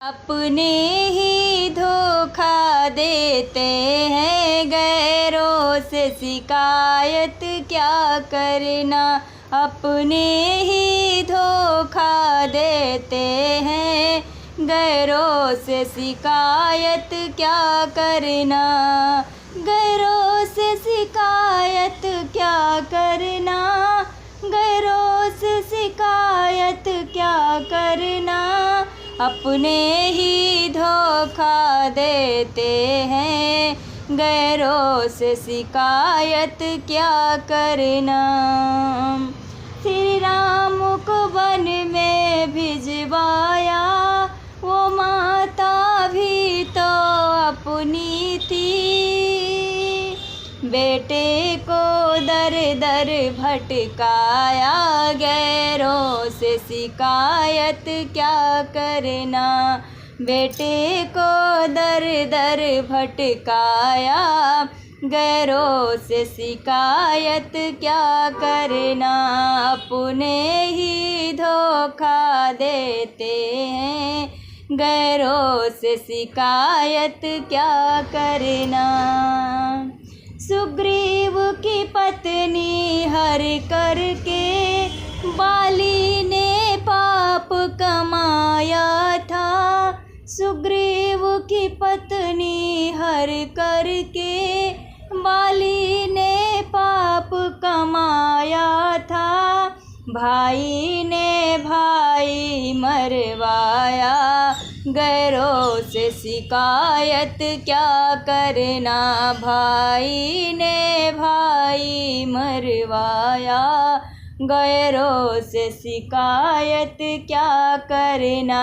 अपने ही धोखा देते हैं, गैरों से शिकायत क्या करना। अपने ही धोखा देते हैं, गैरों से शिकायत क्या करना। गैरों से शिकायत क्या करना, गैरों से शिकायत क्या करना। अपने ही धोखा देते हैं, गैरों से शिकायत क्या करना। श्री राम को वन में भिजवाया, वो माता भी तो अपनी थी। बेटे को दर दर भटकाया, गैरों से शिकायत क्या करना। बेटे को दर दर भटकाया, गैरों से शिकायत क्या करना। अपने ही धोखा देते हैं, गैरों से शिकायत क्या करना। सुग्रीव की पत्नी हर करके, बाली ने पाप कमाया था। सुग्रीव की पत्नी हर करके, बाली ने पाप कमाया था। भाई ने भाई मरवाया, गैरों से शिकायत क्या करना। भाई ने भाई मरवाया, गैरों से शिकायत क्या करना।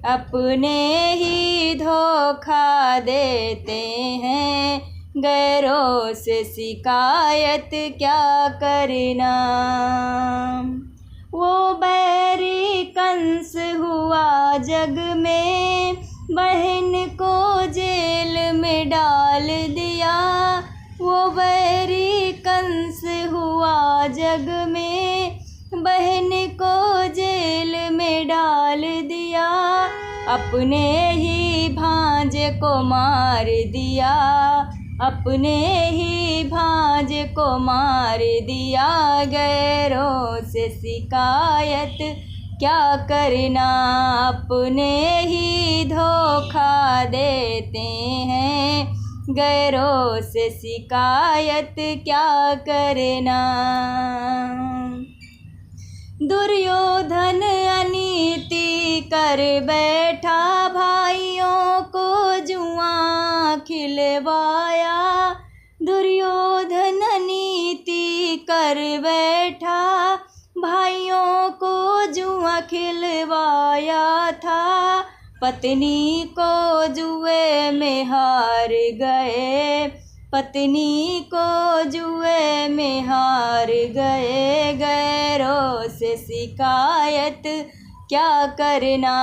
अपने ही धोखा देते हैं, गैरों से शिकायत क्या करना। वो बैरी कंस हुआ जग में, बहन को जेल में डाल दिया। वो बैरी कंस हुआ जग में, बहन को जेल में डाल दिया। अपने ही भांजे को मार दिया, अपने ही भांजे को मार दिया। गैरों से शिकायत क्या करना। अपने ही धोखा देते हैं, गैरों से शिकायत क्या करना। दुर्योधन अनीति कर बैठा, भाइयों को जुआ खिलवाया। दुर्योधन नीति कर बैठा, भाइयों को जुआ खिलवाया था। पत्नी को जुए में हार गए, पत्नी को जुए में हार गए। गैरों से शिकायत क्या करना।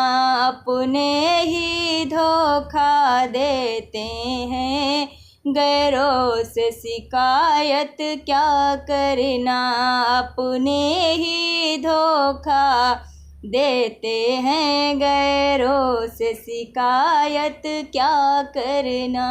अपने ही धोखा देते हैं, गैरों से शिकायत क्या करना। अपने ही धोखा देते हैं, गैरों से शिकायत क्या करना।